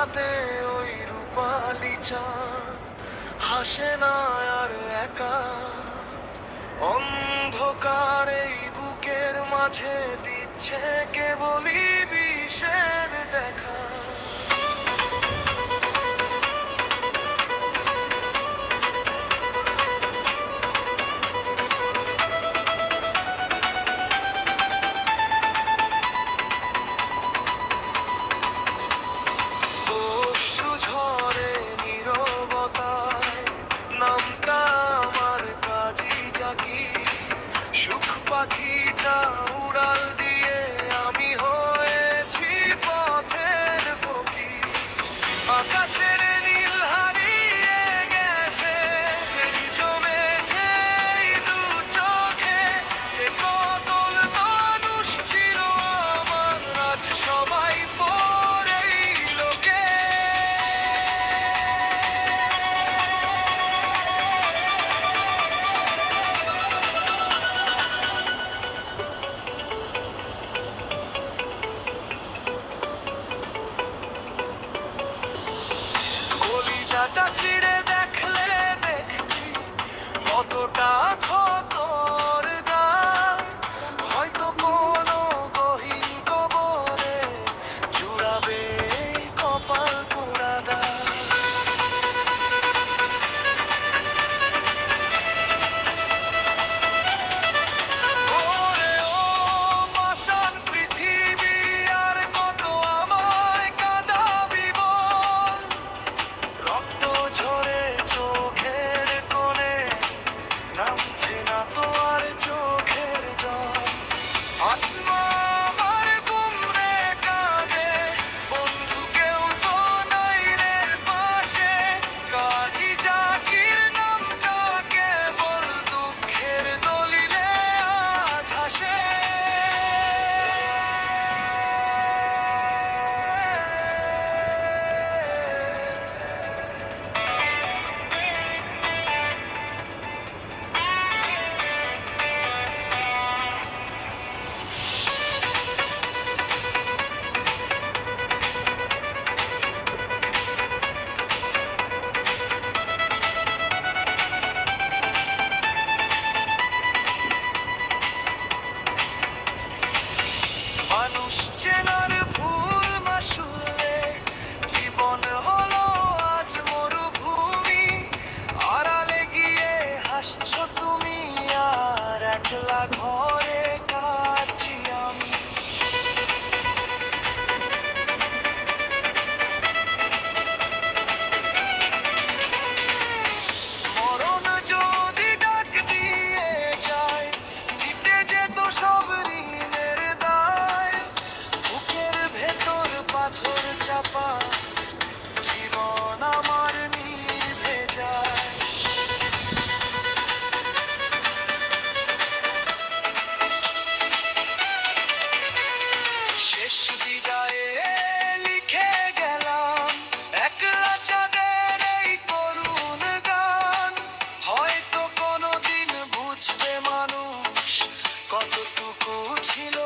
রাতে ওই রূপালি চাঁদ হাসে না আর একা, অন্ধকার এই বুকের মাঝে দিচ্ছে কেবলই বিষের দেখা। অশ্রু ঝরে নীরবতায়, নামটা আমার কাজী জাকির। সুখ পাখিটা উড়াল দিয়ে আমি হয়েছি পথের ফকির। আকাশের নীল হারিয়ে গেছে, দেরি জমেছে এই দু চোখে। যে কতল মানুষ ছিল আমার, আজ সবাই পরেই লোকে। কলিজাটা চিড়ে দেখলে দেখবি কতটা ক্ষত ওর গায়। হয়তো কোনো গহীন কবরে জুড়াবে এই কপাল পোড়া দাগ। ওরে ও পাষাণ পৃথিবী, আর কত আমায় কাঁদাবি বল। রক্ত ঝরে চোখের কোণে, নামছে না তো আর চোখের জল। আত্মা আমার গুমরে কাঁদে, বন্ধু কেউ তো নাই রে পাশে। কাজী জাকির নামটা কেবল দুঃখের দলিলে আজ হাসে। মানুষ চেনার ভুল মাসুলে জীবন হলো আজ মরুভূমি। আড়ালে গিয়ে হাসছো তুমি, আর একলা ঘরে কাঁদছি আমি। মরণ যদি ডাক দিয়ে যায়, দিতে যেত সব ঋণের দায়। বুকের ভেতর পাথর চাপা, জীবন আমার নিভে যায়। শেষ বিদায়ে লিখে গেলাম একলা চাঁদের এই করুণ গান। হয়তো কোনোদিন বুঝবে মানুষ কতটুকু ছিল